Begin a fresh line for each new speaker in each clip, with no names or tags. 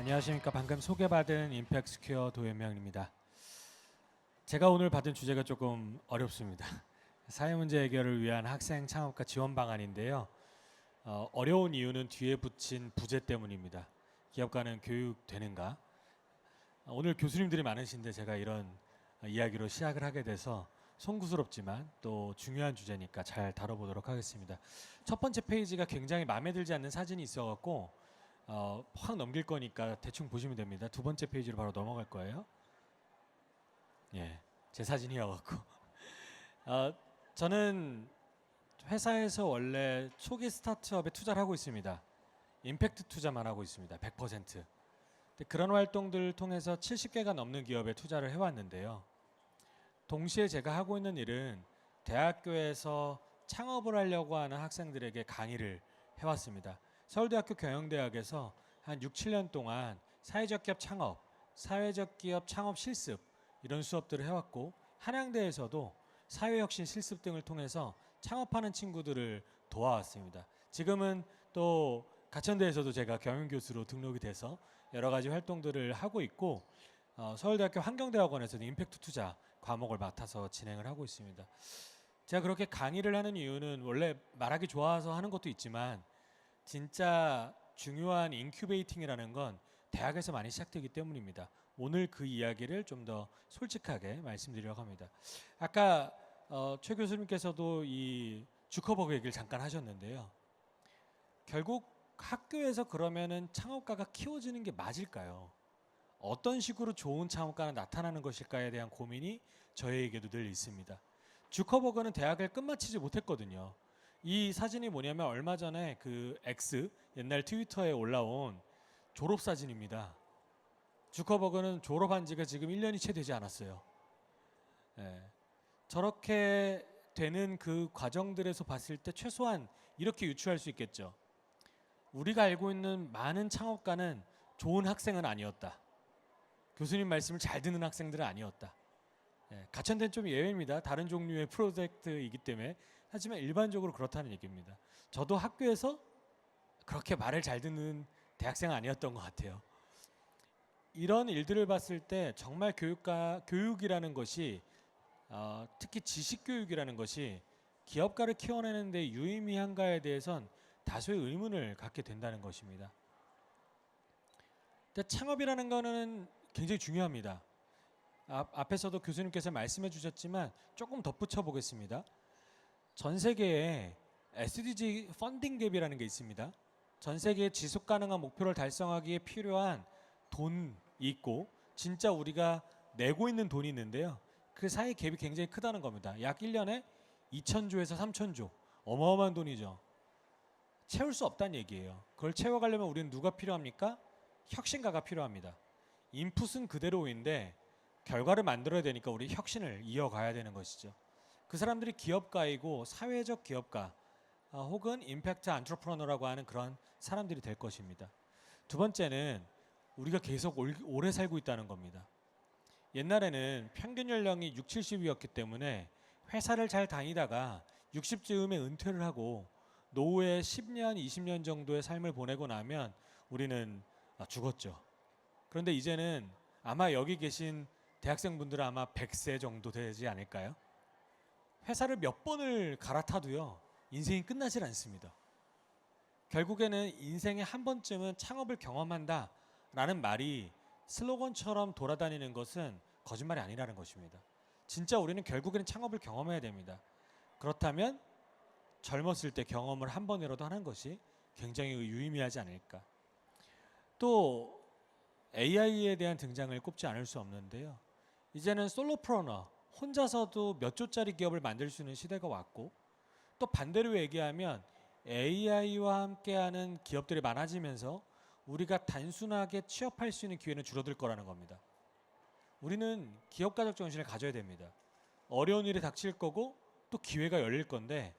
안녕하십니까. 방금 소개받은 임팩스퀘어 도현명입니다. 제가 오늘 받은 주제가 조금 어렵습니다. 사회문제 해결을 위한 학생 창업과 지원 방안인데요. 어려운 이유는 뒤에 붙인 부제 때문입니다. 기업가는 교육되는가? 오늘 교수님들이 많으신데 제가 이런 이야기로 시작을 하게 돼서 송구스럽지만 또 중요한 주제니까 잘 다뤄보도록 하겠습니다. 첫 번째 페이지가 굉장히 마음에 들지 않는 사진이 있어갖고 확 넘길 거니까 대충 보시면 됩니다. 두 번째 페이지로 바로 넘어갈 거예요. 예, 제 사진이어갖고 저는 회사에서 원래 초기 스타트업에 투자를 하고 있습니다. 임팩트 투자만 하고 있습니다. 100%. 그런 활동들을 통해서 70개가 넘는 기업에 투자를 해왔는데요. 동시에 제가 하고 있는 일은 대학교에서 창업을 하려고 하는 학생들에게 강의를 해왔습니다. 서울대학교 경영대학에서 한 6, 7년 동안 사회적 기업 창업, 사회적 기업 창업 실습 이런 수업들을 해왔고, 한양대에서도 사회혁신 실습 등을 통해서 창업하는 친구들을 도와왔습니다. 지금은 또 가천대에서도 제가 경영교수로 등록이 돼서 여러 가지 활동들을 하고 있고, 서울대학교 환경대학원에서도 임팩트 투자 과목을 맡아서 진행을 하고 있습니다. 제가 그렇게 강의를 하는 이유는 원래 말하기 좋아서 하는 것도 있지만 진짜 중요한 인큐베이팅이라는 건 대학에서 많이 시작되기 때문입니다. 오늘 그 이야기를 좀 더 솔직하게 말씀드리려고 합니다. 아까 최 교수님께서도 이 주커버그 얘기를 잠깐 하셨는데요. 결국 학교에서 그러면은 창업가가 키워지는 게 맞을까요? 어떤 식으로 좋은 창업가가 나타나는 것일까에 대한 고민이 저에게도 늘 있습니다. 주커버그는 대학을 끝마치지 못했거든요. 이 사진이 뭐냐면 얼마 전에 그 X, 옛날 트위터에 올라온 졸업 사진입니다. 주커버그는 졸업한 지가 지금 1년이 채 되지 않았어요. 예. 저렇게 되는 그 과정들에서 봤을 때 최소한 이렇게 유추할 수 있겠죠. 우리가 알고 있는 많은 창업가는 좋은 학생은 아니었다. 교수님 말씀을 잘 듣는 학생들은 아니었다. 예, 가천대는 좀 예외입니다. 다른 종류의 프로젝트이기 때문에. 하지만 일반적으로 그렇다는 얘기입니다. 저도 학교에서 그렇게 말을 잘 듣는 대학생은 아니었던 것 같아요. 이런 일들을 봤을 때 정말 교육이라는 것이 특히 지식교육이라는 것이 기업가를 키워내는 데 유의미한가에 대해선 다소의 의문을 갖게 된다는 것입니다. 근데 창업이라는 거는 굉장히 중요합니다. 앞에서도 교수님께서 말씀해 주셨지만 조금 덧붙여 보겠습니다. 전 세계에 SDG 펀딩 갭이라는 게 있습니다. 전 세계의 지속 가능한 목표를 달성하기에 필요한 돈이 있고 진짜 우리가 내고 있는 돈이 있는데요. 그 사이 갭이 굉장히 크다는 겁니다. 약 1년에 2,000조에서 3,000조. 어마어마한 돈이죠. 채울 수 없다는 얘기예요. 그걸 채워가려면 우리는 누가 필요합니까? 혁신가가 필요합니다. 인풋은 그대로인데 결과를 만들어야 되니까 우리 혁신을 이어가야 되는 것이죠. 그 사람들이 기업가이고 사회적 기업가 혹은 임팩트 안트러프러너라고 하는 그런 사람들이 될 것입니다. 두 번째는 우리가 계속 오래 살고 있다는 겁니다. 옛날에는 평균 연령이 6, 70이었기 때문에 회사를 잘 다니다가 60쯤에 은퇴를 하고 노후에 10년, 20년 정도의 삶을 보내고 나면 우리는 죽었죠. 그런데 이제는 아마 여기 계신 대학생분들은 아마 100세 정도 되지 않을까요? 회사를 몇 번을 갈아타도요, 인생이 끝나질 않습니다. 결국에는 인생에 한 번쯤은 창업을 경험한다 라는 말이 슬로건처럼 돌아다니는 것은 거짓말이 아니라는 것입니다. 진짜 우리는 결국에는 창업을 경험해야 됩니다. 그렇다면 젊었을 때 경험을 한 번이라도 하는 것이 굉장히 유의미하지 않을까. 또 AI에 대한 등장을 꼽지 않을 수 없는데요. 이제는 솔로프러너, 혼자서도 몇 조짜리 기업을 만들 수 있는 시대가 왔고, 또 반대로 얘기하면 AI와 함께하는 기업들이 많아지면서 우리가 단순하게 취업할 수 있는 기회는 줄어들 거라는 겁니다. 우리는 기업가적 정신을 가져야 됩니다. 어려운 일이 닥칠 거고 또 기회가 열릴 건데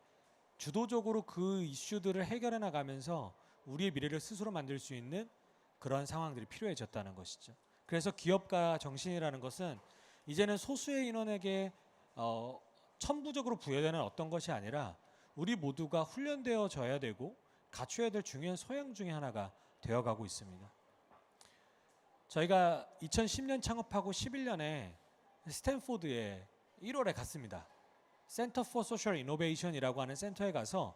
주도적으로 그 이슈들을 해결해 나가면서 우리의 미래를 스스로 만들 수 있는 그런 상황들이 필요해졌다는 것이죠. 그래서 기업가 정신이라는 것은 이제는 소수의 인원에게 천부적으로 부여되는 어떤 것이 아니라 우리 모두가 훈련되어져야 되고 갖춰야 될 중요한 소양 중에 하나가 되어가고 있습니다. 저희가 2010년 창업하고 11년에 스탠포드에 1월에 갔습니다. 센터 포 소셜 이노베이션이라고 하는 센터에 가서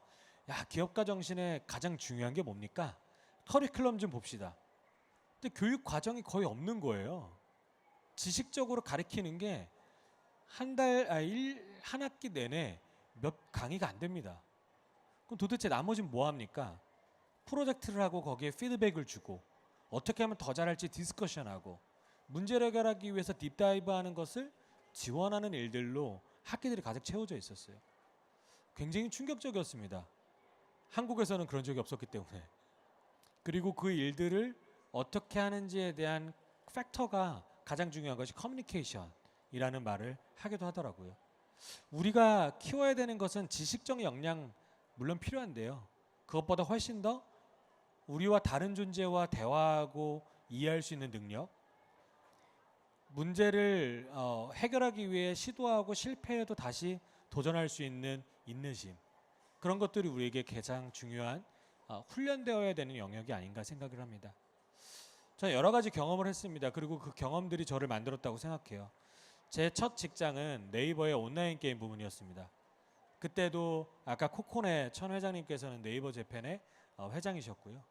야, 기업가 정신의 가장 중요한 게 뭡니까? 커리큘럼 좀 봅시다. 근데 교육 과정이 거의 없는 거예요. 지식적으로 가르치는 게 한 학기 내내 몇 강의가 안 됩니다. 그럼 도대체 나머지는 뭐 합니까? 프로젝트를 하고 거기에 피드백을 주고 어떻게 하면 더 잘할지 디스커션하고 문제를 해결하기 위해서 딥다이브하는 것을 지원하는 일들로 학기들이 가득 채워져 있었어요. 굉장히 충격적이었습니다. 한국에서는 그런 적이 없었기 때문에. 그리고 그 일들을 어떻게 하는지에 대한 팩터가 가장 중요한 것이 커뮤니케이션이라는 말을 하기도 하더라고요. 우리가 키워야 되는 것은 지식적 역량 물론 필요한데요. 그것보다 훨씬 더 우리와 다른 존재와 대화하고 이해할 수 있는 능력, 문제를 해결하기 위해 시도하고 실패해도 다시 도전할 수 있는 인내심, 그런 것들이 우리에게 가장 중요한 훈련되어야 되는 영역이 아닌가 생각을 합니다. 저는 여러 가지 경험을 했습니다. 그리고 그 경험들이 저를 만들었다고 생각해요. 제 첫 직장은 네이버의 온라인 게임 부문이었습니다. 그때도 아까 코코네 천 회장님께서는 네이버 재팬의 회장이셨고요.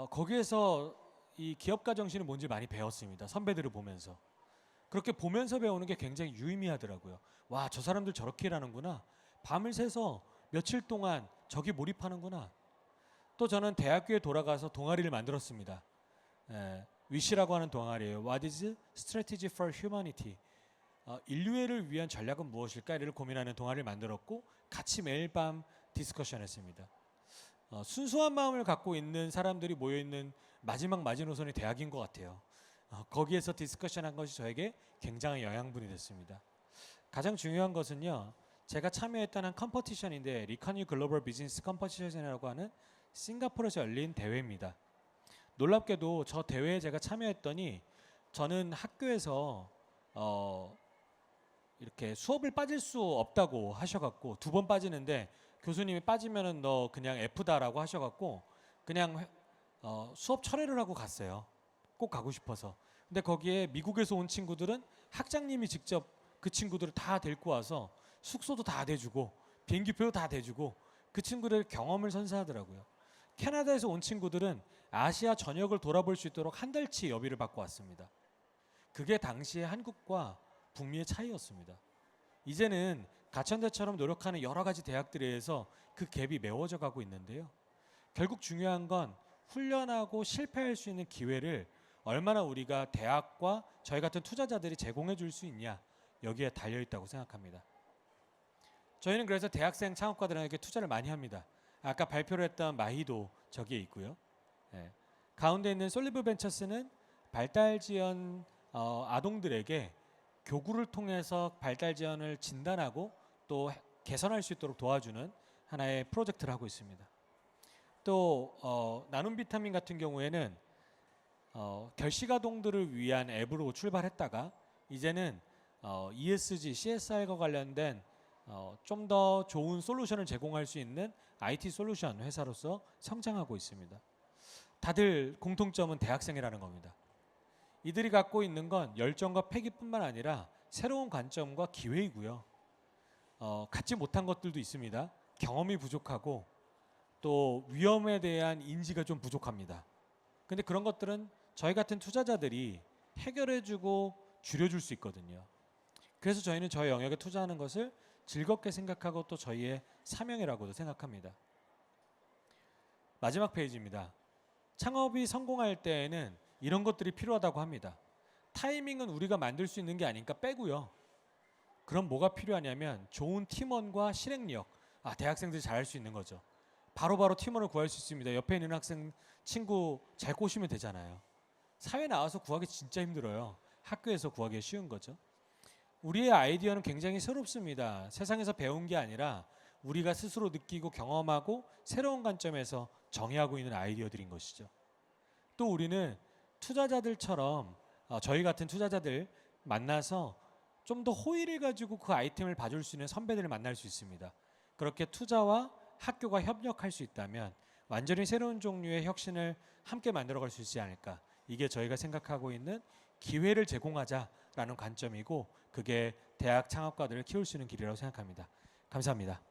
거기에서 이 기업가 정신이 뭔지 많이 배웠습니다. 선배들을 보면서. 그렇게 보면서 배우는 게 굉장히 유의미하더라고요. 와, 저 사람들 저렇게 일하는구나. 밤을 새서 며칠 동안 저기 몰입하는구나. 또 저는 대학교에 돌아가서 동아리를 만들었습니다. 위시라고 하는 동아리예요. What is Strategy for Humanity? 인류애를 위한 전략은 무엇일까?를 고민하는 동아리를 만들었고 같이 매일 밤 디스커션했습니다. 순수한 마음을 갖고 있는 사람들이 모여있는 마지막 마지노선이 대학인 것 같아요. 거기에서 디스커션한 것이 저에게 굉장히 영양분이 됐습니다. 가장 중요한 것은요. 제가 참여했던 한 컴퍼티션인데 리카뉴 글로벌 비즈니스 컴퍼티션이라고 하는 싱가포르에서 열린 대회입니다. 놀랍게도 저 대회에 제가 참여했더니 저는 학교에서 이렇게 수업을 빠질 수 없다고 하셔갖고 2번 빠지는데 교수님이 빠지면은 너 그냥 F다라고 하셔갖고 그냥 수업 철회를 하고 갔어요. 꼭 가고 싶어서. 근데 거기에 미국에서 온 친구들은 학장님이 직접 그 친구들을 다 데리고 와서 숙소도 다 대주고 비행기표도 다 대주고 그 친구들 경험을 선사하더라고요. 캐나다에서 온 친구들은 아시아 전역을 돌아볼 수 있도록 한 달치 여비를 받고 왔습니다. 그게 당시의 한국과 북미의 차이였습니다. 이제는 가천대처럼 노력하는 여러 가지 대학들에서 그 갭이 메워져 가고 있는데요. 결국 중요한 건 훈련하고 실패할 수 있는 기회를 얼마나 우리가 대학과 저희 같은 투자자들이 제공해 줄 수 있냐, 여기에 달려 있다고 생각합니다. 저희는 그래서 대학생 창업가들에게 투자를 많이 합니다. 아까 발표를 했던 마히도 저기에 있고요. 가운데 있는 솔리브 벤처스는 발달 지연 아동들에게 교구를 통해서 발달 지연을 진단하고 또 개선할 수 있도록 도와주는 하나의 프로젝트를 하고 있습니다. 또 나눔 비타민 같은 경우에는 결식아동들을 위한 앱으로 출발했다가 이제는 ESG, CSR과 관련된 좀 더 좋은 솔루션을 제공할 수 있는 IT 솔루션 회사로서 성장하고 있습니다. 다들 공통점은 대학생이라는 겁니다. 이들이 갖고 있는 건 열정과 패기뿐만 아니라 새로운 관점과 기회이고요. 갖지 못한 것들도 있습니다. 경험이 부족하고 또 위험에 대한 인지가 좀 부족합니다. 근데 그런 것들은 저희 같은 투자자들이 해결해주고 줄여줄 수 있거든요. 그래서 저희는 저희 영역에 투자하는 것을 즐겁게 생각하고 또 저희의 사명이라고도 생각합니다. 마지막 페이지입니다. 창업이 성공할 때에는 이런 것들이 필요하다고 합니다. 타이밍은 우리가 만들 수 있는 게 아니니까 빼고요. 그럼 뭐가 필요하냐면 좋은 팀원과 실행력. 대학생들이 잘할 수 있는 거죠. 바로바로 팀원을 구할 수 있습니다. 옆에 있는 학생 친구 잘 꼬시면 되잖아요. 사회 나와서 구하기 진짜 힘들어요. 학교에서 구하기 쉬운 거죠. 우리의 아이디어는 굉장히 새롭습니다. 세상에서 배운 게 아니라 우리가 스스로 느끼고 경험하고 새로운 관점에서 정의하고 있는 아이디어들인 것이죠. 또 우리는 투자자들처럼 저희 같은 투자자들 만나서 좀 더 호의를 가지고 그 아이템을 봐줄 수 있는 선배들을 만날 수 있습니다. 그렇게 투자와 학교가 협력할 수 있다면 완전히 새로운 종류의 혁신을 함께 만들어갈 수 있지 않을까, 이게 저희가 생각하고 있는 기회를 제공하자라는 관점이고 그게 대학 창업가들을 키울 수 있는 길이라고 생각합니다. 감사합니다.